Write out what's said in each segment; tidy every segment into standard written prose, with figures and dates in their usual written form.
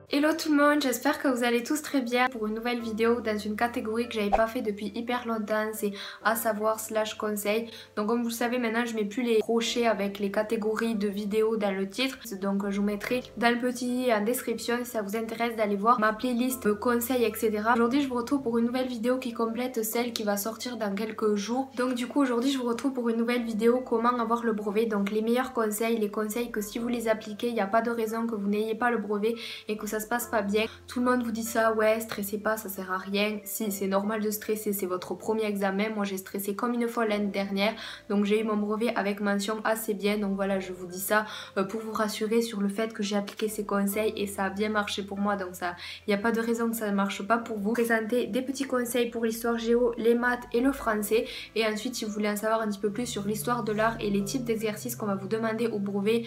Hello tout le monde, j'espère que vous allez tous très bien pour une nouvelle vidéo dans une catégorie que j'avais pas fait depuis hyper longtemps, c'est à savoir slash conseil. Donc comme vous le savez maintenant je mets plus les crochets avec les catégories de vidéos dans le titre, donc je vous mettrai dans le petit en description si ça vous intéresse d'aller voir ma playlist conseils etc. Aujourd'hui je vous retrouve pour une nouvelle vidéo qui complète celle qui va sortir dans quelques jours. Donc du coup aujourd'hui je vous retrouve pour une nouvelle vidéo comment avoir le brevet, donc les meilleurs conseils, les conseils que si vous les appliquez il n'y a pas de raison que vous n'ayez pas le brevet et que ça se passe pas bien. Tout le monde vous dit ça, ouais stressez pas, ça sert à rien. Si, c'est normal de stresser, c'est votre premier examen. Moi j'ai stressé comme une fois l'année dernière, donc j'ai eu mon brevet avec mention assez bien. Donc voilà, je vous dis ça pour vous rassurer sur le fait que j'ai appliqué ces conseils et ça a bien marché pour moi, donc ça, il n'y a pas de raison que ça ne marche pas pour vous. Présenter des petits conseils pour l'histoire géo, les maths et le français, et ensuite si vous voulez en savoir un petit peu plus sur l'histoire de l'art et les types d'exercices qu'on va vous demander au brevet,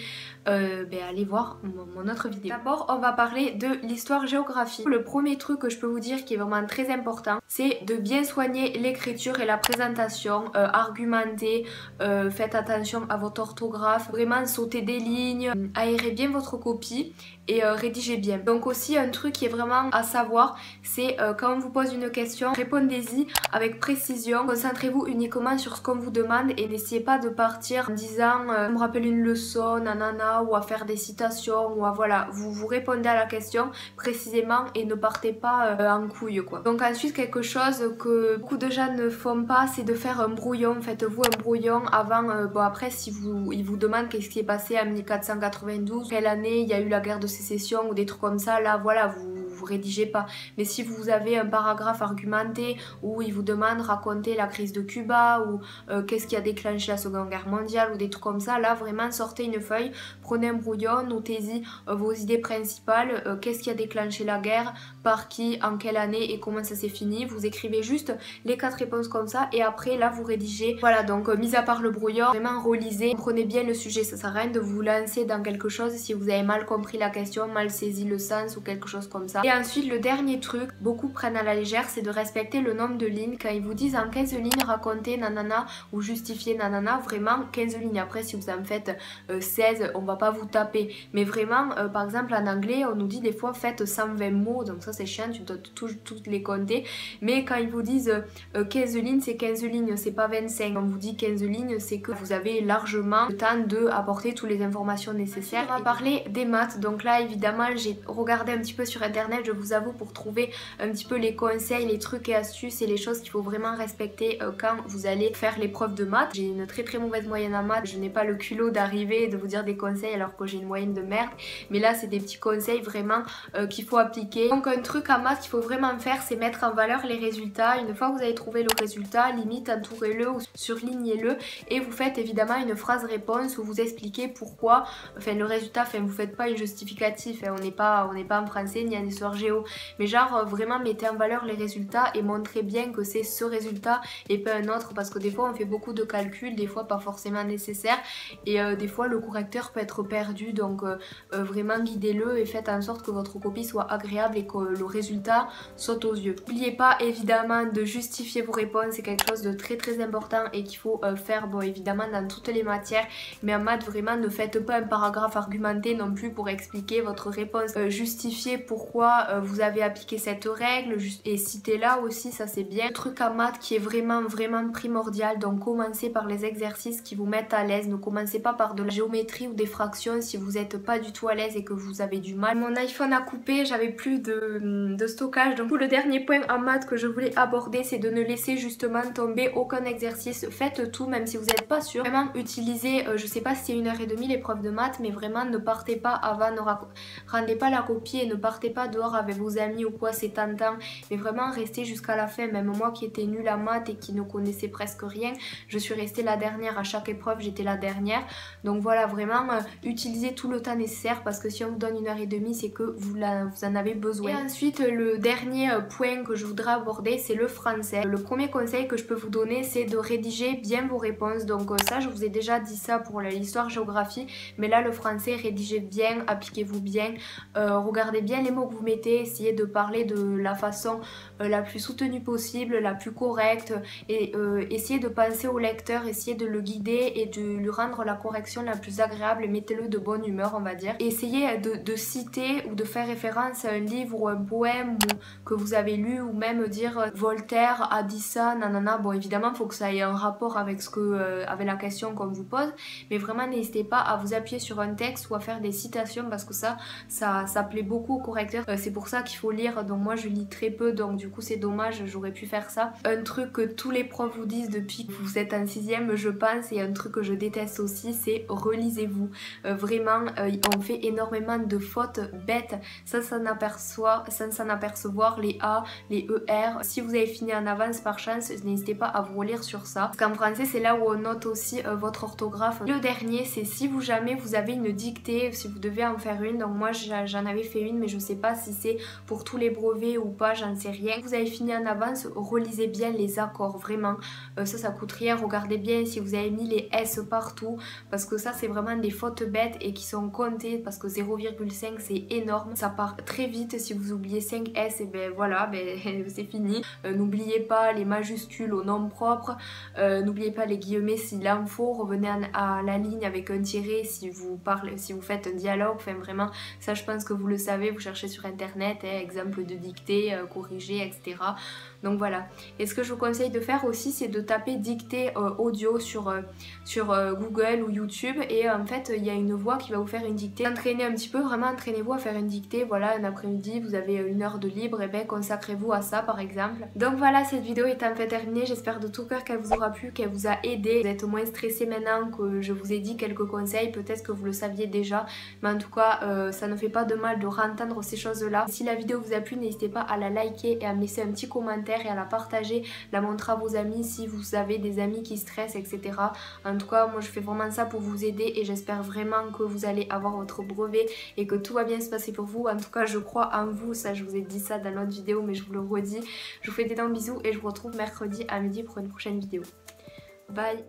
allez voir mon autre vidéo. D'abord on va parler de l'histoire-géographie. Le premier truc que je peux vous dire qui est vraiment très important, c'est de bien soigner l'écriture et la présentation, argumenter, faites attention à votre orthographe, vraiment sauter des lignes, aérez bien votre copie et rédigez bien. Donc aussi un truc qui est vraiment à savoir, c'est quand on vous pose une question, répondez-y avec précision, concentrez-vous uniquement sur ce qu'on vous demande et n'essayez pas de partir en disant on me rappelle une leçon, nanana, ou à faire des citations, ou à voilà, vous répondez à la question précisément et ne partez pas en couille quoi. Donc ensuite quelque chose que beaucoup de gens ne font pas, c'est de faire un brouillon. Faites-vous un brouillon avant, bon après si ils vous demandent qu'est-ce qui est passé en 1492, quelle année il y a eu la guerre de sécession ou des trucs comme ça, là voilà vous rédigez pas. Mais si vous avez un paragraphe argumenté où il vous demande raconter la crise de Cuba ou qu'est-ce qui a déclenché la Seconde Guerre mondiale ou des trucs comme ça, là vraiment sortez une feuille, prenez un brouillon, notez-y vos idées principales, qu'est-ce qui a déclenché la guerre, par qui, en quelle année et comment ça s'est fini. Vous écrivez juste les 4 réponses comme ça et après là vous rédigez. Voilà, donc mis à part le brouillon, vraiment relisez, comprenez bien le sujet, ça sert à rien de vous lancer dans quelque chose si vous avez mal compris la question, mal saisi le sens ou quelque chose comme ça. Et ensuite le dernier truc, beaucoup prennent à la légère, c'est de respecter le nombre de lignes. Quand ils vous disent en 15 lignes raconter nanana ou justifier nanana, vraiment 15 lignes. Après si vous en faites 16, on va pas vous taper, mais vraiment par exemple en anglais on nous dit des fois faites 120 mots, donc ça c'est chiant, tu dois toutes les compter, mais quand ils vous disent 15 lignes, c'est 15 lignes, c'est pas 25. Quand on vous dit 15 lignes, c'est que vous avez largement le temps de apporter toutes les informations nécessaires. On va parler des maths, donc là évidemment j'ai regardé un petit peu sur internet, je vous avoue, pour trouver un petit peu les conseils, les trucs et astuces et les choses qu'il faut vraiment respecter quand vous allez faire l'épreuve de maths. J'ai une très mauvaise moyenne en maths, je n'ai pas le culot d'arriver et de vous dire des conseils alors que j'ai une moyenne de merde, mais là c'est des petits conseils vraiment qu'il faut appliquer. Donc un truc en maths qu'il faut vraiment faire, c'est mettre en valeur les résultats. Une fois que vous avez trouvé le résultat, limite entourez-le ou surlignez-le et vous faites évidemment une phrase réponse où vous expliquez pourquoi, enfin le résultat, enfin vous faites pas une justificatif, hein, on n'est pas en français ni en histoire géo, mais genre vraiment mettez en valeur les résultats et montrez bien que c'est ce résultat et pas un autre, parce que des fois on fait beaucoup de calculs, des fois pas forcément nécessaire et des fois le correcteur peut être perdu, donc vraiment guidez-le et faites en sorte que votre copie soit agréable et que le résultat saute aux yeux. N'oubliez pas évidemment de justifier vos réponses, c'est quelque chose de très important et qu'il faut faire, bon évidemment dans toutes les matières, mais en maths vraiment ne faites pas un paragraphe argumenté non plus pour expliquer votre réponse. Justifiez pourquoi vous avez appliqué cette règle et citez-la aussi, ça c'est bien. Le truc en maths qui est vraiment primordial, donc commencez par les exercices qui vous mettent à l'aise, ne commencez pas par de la géométrie ou des fractions si vous n'êtes pas du tout à l'aise et que vous avez du mal. Mon iPhone a coupé, j'avais plus de stockage, donc le dernier point en maths que je voulais aborder, c'est de ne laisser justement tomber aucun exercice. Faites tout, même si vous n'êtes pas sûr. Vraiment utilisez, je sais pas si c'est 1h30 l'épreuve de maths, mais vraiment ne partez pas avant, ne rendez pas la copie et ne partez pas dehors avec vos amis ou quoi, c'est tentant, mais vraiment restez jusqu'à la fin. Même moi qui étais nulle en maths et qui ne connaissais presque rien, je suis restée la dernière à chaque épreuve, j'étais la dernière. Donc voilà, vraiment utilisez tout le temps nécessaire, parce que si on vous donne 1h30, c'est que vous en avez besoin. Et ensuite le dernier point que je voudrais aborder, c'est le français. Le premier conseil que je peux vous donner, c'est de rédiger bien vos réponses. Donc ça je vous ai déjà dit ça pour l'histoire géographie, mais là le français, rédigez bien, appliquez-vous bien, regardez bien les mots que vous mettez, essayez de parler de la façon la plus soutenue possible, la plus correcte, et essayez de penser au lecteur, essayez de le guider et de lui rendre la correction la plus agréable, et mettez-le de bonne humeur, on va dire. Essayez de citer ou de faire référence à un livre ou un poème que vous avez lu, ou même dire Voltaire a dit ça, nanana. Bon, évidemment, il faut que ça ait un rapport avec avec la question qu'on vous pose, mais vraiment n'hésitez pas à vous appuyer sur un texte ou à faire des citations, parce que ça plaît beaucoup aux correcteurs. C'est pour ça qu'il faut lire, donc moi je lis très peu, donc du coup c'est dommage, j'aurais pu faire ça. Un truc que tous les profs vous disent depuis que vous êtes en 6ème, je pense, et un truc que je déteste aussi, c'est relisez-vous. Vraiment, on fait énormément de fautes bêtes sans s'en apercevoir, les A, les ER. Si vous avez fini en avance par chance, n'hésitez pas à vous relire sur ça. Parce qu'en français, c'est là où on note aussi votre orthographe. Le dernier, c'est si jamais vous avez une dictée, si vous devez en faire une. Donc moi, j'en avais fait une, mais je sais pas si c'est pour tous les brevets ou pas, j'en sais rien. Vous avez fini en avance, relisez bien les accords, vraiment. Ça coûte rien. Regardez bien si vous avez mis les S partout, parce que ça, c'est vraiment des fautes bêtes et qui sont comptées, parce que 0,5 c'est énorme. Ça part très vite. Si vous oubliez 5 S, et ben voilà, ben, c'est fini. N'oubliez pas les majuscules au nom propre. N'oubliez pas les guillemets s'il en faut. Revenez à la ligne avec un tiret si vous faites un dialogue. Enfin vraiment, ça je pense que vous le savez. Vous cherchez sur internet, exemple de dictée, corrigé, etc. Donc voilà. Et ce que je vous conseille de faire aussi, c'est de taper dictée audio sur Google ou YouTube, et en fait il y a une voix qui va vous faire une dictée. Entraînez un petit peu, vraiment entraînez-vous à faire une dictée. Voilà, un après-midi vous avez 1 heure de libre, et bien consacrez-vous à ça par exemple. Donc voilà, cette vidéo est enfin terminée. J'espère de tout cœur qu'elle vous aura plu, qu'elle vous a aidé. Vous êtes moins stressé maintenant que je vous ai dit quelques conseils, peut-être que vous le saviez déjà, mais en tout cas ça ne fait pas de mal de réentendre ces choses là. Si la vidéo vous a plu, n'hésitez pas à la liker et à me laisser un petit commentaire et à la partager, la montrer à vos amis si vous avez des amis qui stressent, etc. En tout cas, moi je fais vraiment ça pour vous aider, et j'espère vraiment que vous allez avoir votre brevet et que tout va bien se passer pour vous. En tout cas, je crois en vous, ça je vous ai dit ça dans l'autre vidéo, mais je vous le redis. Je vous fais d'énormes bisous et je vous retrouve mercredi à midi pour une prochaine vidéo. Bye!